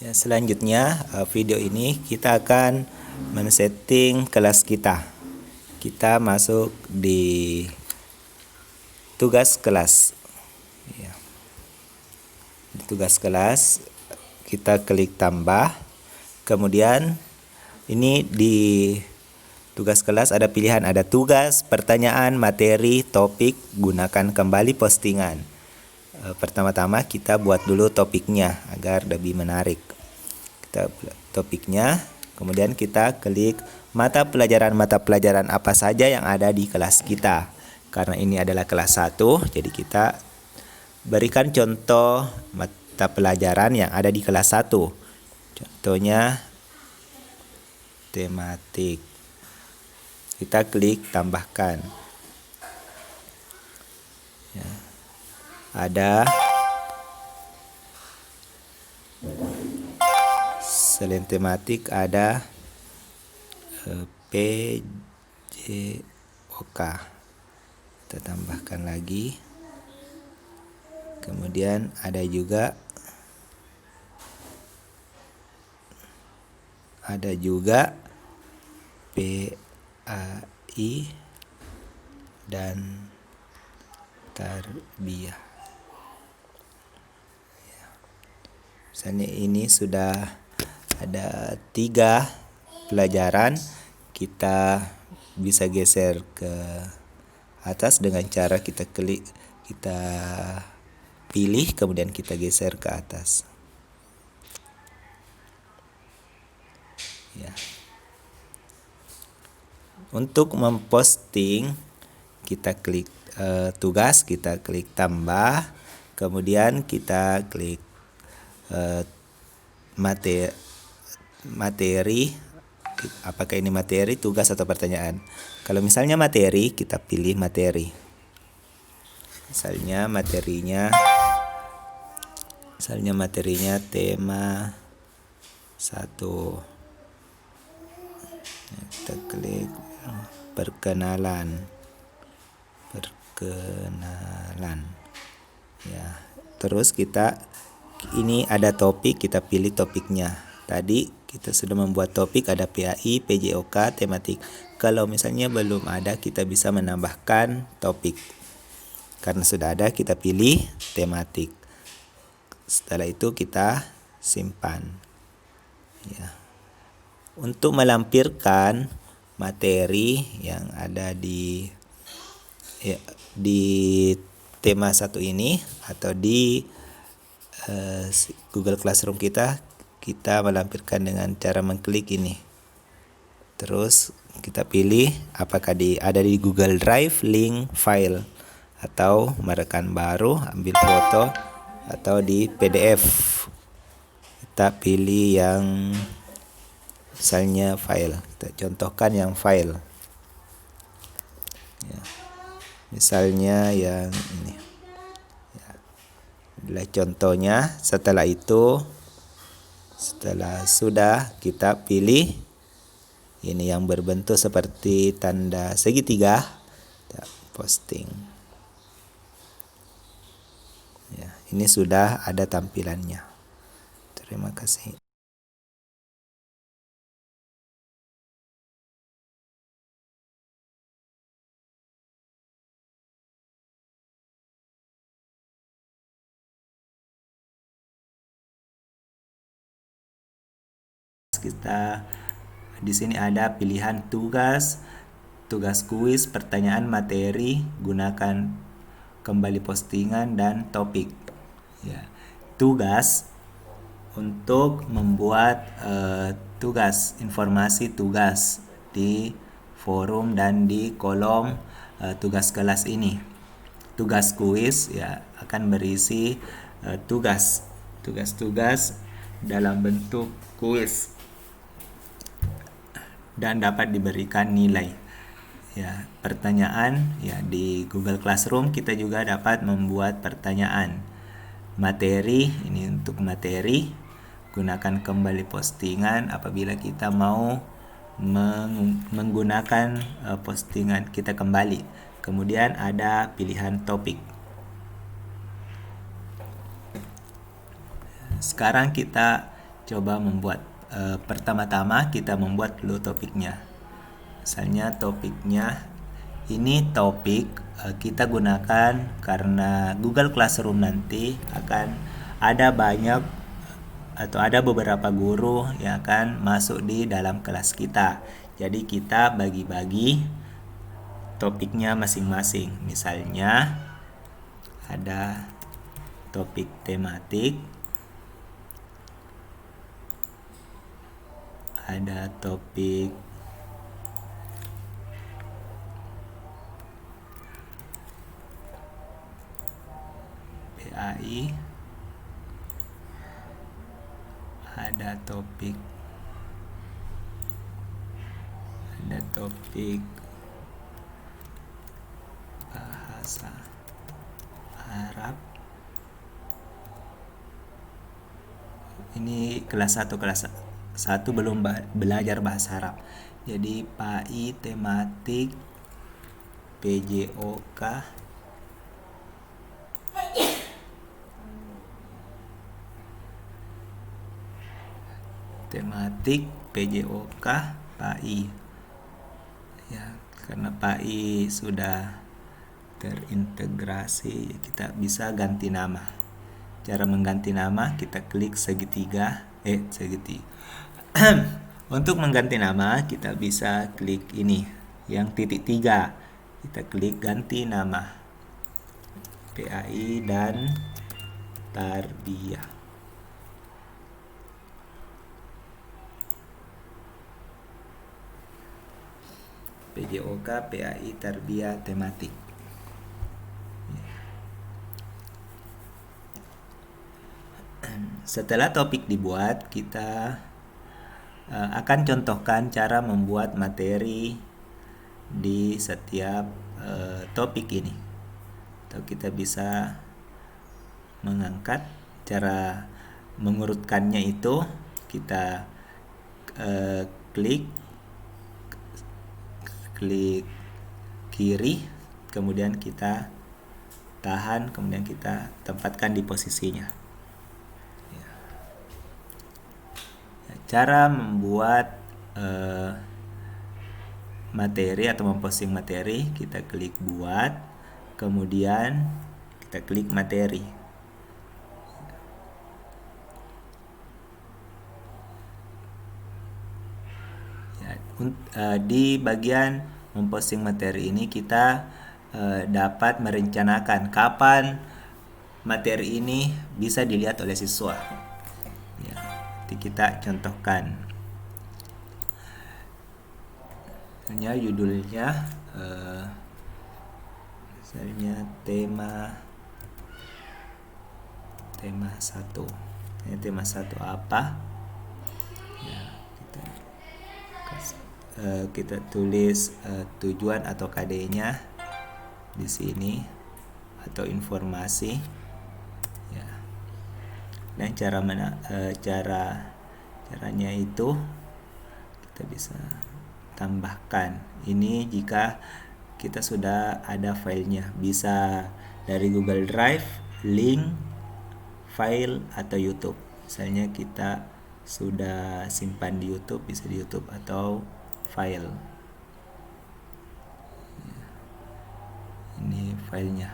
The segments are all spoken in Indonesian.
Ya, selanjutnya video ini kita akan men-setting kelas kita. Kita masuk di tugas kelas. Ya. Di tugas kelas kita klik tambah. Kemudian ini di tugas kelas ada pilihan, ada tugas, pertanyaan, materi, topik, gunakan kembali postingan. Pertama-tama kita buat dulu topiknya agar lebih menarik. Kita topiknya, kemudian kita klik mata pelajaran apa saja yang ada di kelas kita. Karena ini adalah kelas 1, jadi kita berikan contoh mata pelajaran yang ada di kelas 1. Contohnya tematik. Kita klik tambahkan. Ya. Ada selain tematik ada PJOK. Kita tambahkan lagi. Kemudian ada juga PAI dan tarbiyah. Misalnya ini sudah ada 3 pelajaran, kita bisa geser ke atas dengan cara kita klik, kita pilih, kemudian kita geser ke atas. Ya. Untuk memposting kita klik tugas, kita klik tambah, kemudian kita klik materi, apakah ini materi, tugas atau pertanyaan. Kalau misalnya materi, kita pilih materi. Misalnya materinya tema 1. Kita klik perkenalan. Ya, terus ini ada topik, kita pilih topiknya. Tadi kita sudah membuat topik, ada PAI, PJOK, tematik. Kalau misalnya belum ada, kita bisa menambahkan topik. Karena sudah ada, kita pilih tematik. Setelah itu kita simpan. Ya. Untuk melampirkan materi yang ada di tema 1 ini atau di Google Classroom kita melampirkan dengan cara mengklik ini. Terus kita pilih apakah ada di Google Drive, link file, atau merekam baru, ambil foto, atau di PDF. Kita pilih yang misalnya file. Kita contohkan yang file. Ya. Misalnya yang ini. Adalah contohnya. Setelah sudah kita pilih ini yang berbentuk seperti tanda segitiga, kita posting. Ya, ini sudah ada tampilannya. Terima kasih. Kita di sini ada pilihan tugas kuis, pertanyaan, materi, gunakan kembali postingan, dan topik. Ya. Tugas untuk membuat tugas, informasi tugas di forum dan di kolom tugas kelas ini. Tugas kuis ya akan berisi tugas-tugas dalam bentuk kuis dan dapat diberikan nilai. Ya, pertanyaan ya di Google Classroom kita juga dapat membuat pertanyaan. Materi, ini untuk materi, gunakan kembali postingan apabila kita mau menggunakan postingan kita kembali. Kemudian ada pilihan topik. Sekarang kita coba membuat. Pertama-tama kita membuat dulu topiknya. Misalnya topiknya ini topik kita gunakan karena Google Classroom nanti akan ada banyak atau ada beberapa guru yang akan masuk di dalam kelas kita. Jadi kita bagi-bagi topiknya masing-masing. Misalnya ada topik tematik, ada topik PAI, ada topik bahasa Arab. Ini kelas 1 belum belajar bahasa Arab. Jadi PAI tematik PJOK PAI. Ya, karena PAI sudah terintegrasi, kita bisa ganti nama. Cara mengganti nama, kita klik segitiga. Untuk mengganti nama, kita bisa klik ini, yang titik 3. Kita klik ganti nama. PAI dan Tarbiyah. PJOK, PAI, Tarbiyah, tematik. Setelah topik dibuat, kita akan contohkan cara membuat materi di setiap topik ini. Atau kita bisa mengangkat. Cara mengurutkannya itu kita klik kiri, kemudian kita tahan, kemudian kita tempatkan di posisinya. Cara membuat materi atau memposting materi, kita klik buat, kemudian kita klik materi. Di bagian memposting materi ini kita dapat merencanakan kapan materi ini bisa dilihat oleh siswa. Ya, nanti kita contohkan. Misalnya judulnya misalnya tema 1. Ini tema 1 apa? Ya, kita tulis tujuan atau KD-nya di sini atau informasi, ya. Dan caranya itu kita bisa tambahkan. Ini jika kita sudah ada filenya, bisa dari Google Drive, link, file, atau YouTube. Misalnya kita sudah simpan di YouTube, bisa di YouTube atau file. Ini filenya.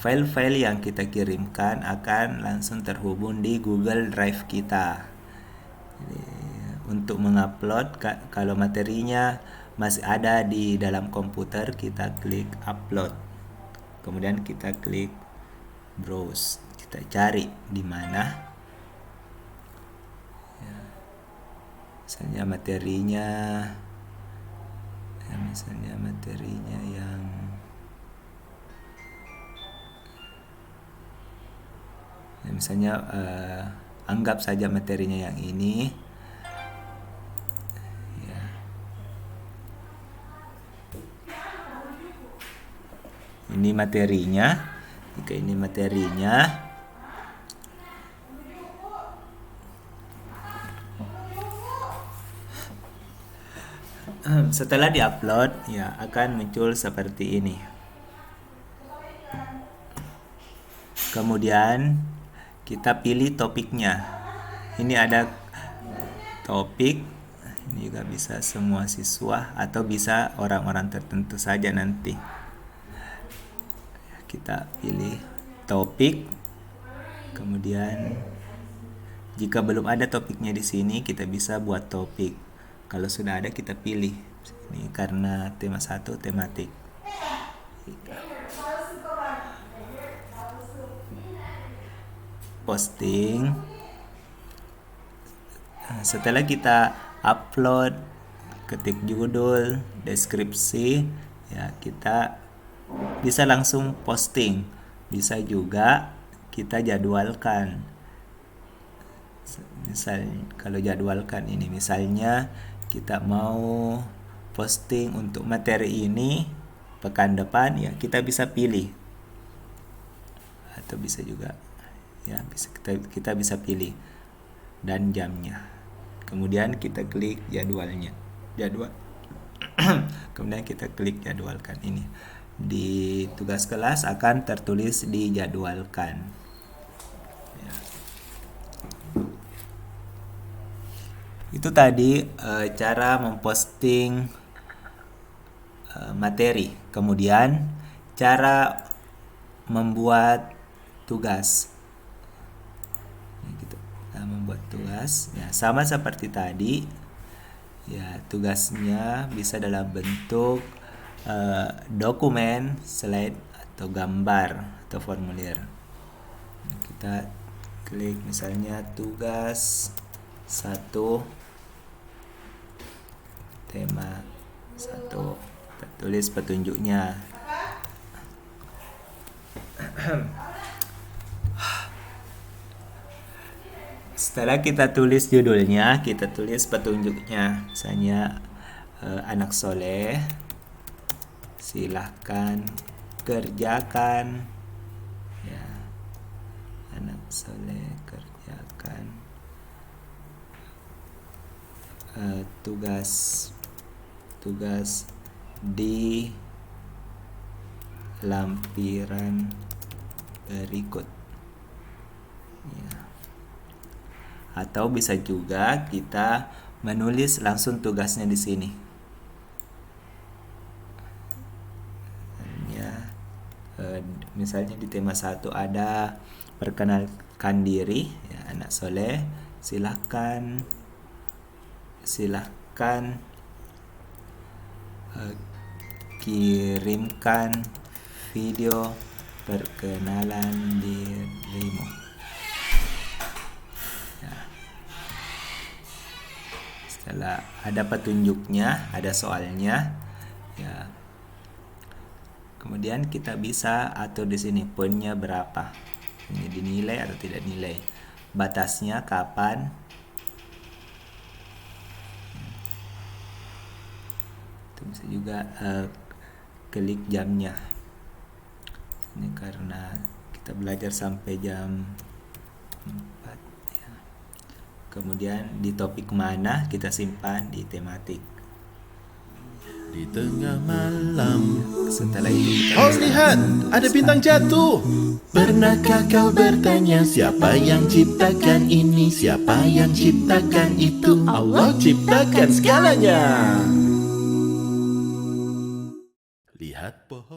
File-file yang kita kirimkan akan langsung terhubung di Google Drive kita. Jadi, untuk mengupload, kalau materinya masih ada di dalam komputer, kita klik upload. Kemudian kita klik browse. Kita cari di mana. Ya. Misalnya materinya yang misalnya anggap saja materinya yang ini, ya. Ini materinya. Jika ini materinya, setelah diupload, ya akan muncul seperti ini. Kemudian kita pilih topiknya. Ini ada topik. Ini juga bisa semua siswa atau bisa orang-orang tertentu saja nanti. Kita pilih topik. Kemudian jika belum ada topiknya di sini, kita bisa buat topik. Kalau sudah ada, kita pilih. Ini karena tema 1 tematik. Posting. Setelah kita upload, ketik judul, deskripsi, ya kita bisa langsung posting. Bisa juga kita jadwalkan. Misalnya kalau jadwalkan ini, misalnya kita mau posting untuk materi ini pekan depan, ya kita bisa pilih. Atau bisa juga ya kita bisa pilih dan jamnya. Kemudian kita klik jadwalnya. Kemudian kita klik jadwalkan ini. Di tugas kelas akan tertulis dijadwalkan. Ya. Itu tadi cara memposting materi. Kemudian cara membuat tugas. Membuat tugas ya sama seperti tadi. Ya, tugasnya bisa dalam bentuk dokumen, slide atau gambar atau formulir. Kita klik misalnya tugas 1 tema 1. Kita tulis petunjuknya. Setelah kita tulis judulnya, kita tulis petunjuknya. Misalnya anak soleh, silahkan kerjakan. Ya, anak soleh kerjakan tugas di lampiran berikut. Ya. Atau bisa juga kita menulis langsung tugasnya di sini. Misalnya di tema 1 ada perkenalkan diri, ya, anak soleh, silahkan kirimkan video perkenalan dirimu. Ya. Setelah ada petunjuknya, ada soalnya, ya. Kemudian kita bisa atur di sini poinnya berapa, ini dinilai atau tidak nilai, batasnya kapan. Itu bisa juga klik jamnya. Ini karena kita belajar sampai jam 4 ya. Kemudian di topik mana kita simpan di tematik. Di tengah malam, setelah itu oh lihat, ada bintang jatuh. Pernahkah kau bertanya siapa yang ciptakan ini, siapa yang ciptakan itu? Allah ciptakan segalanya. Lihat pohon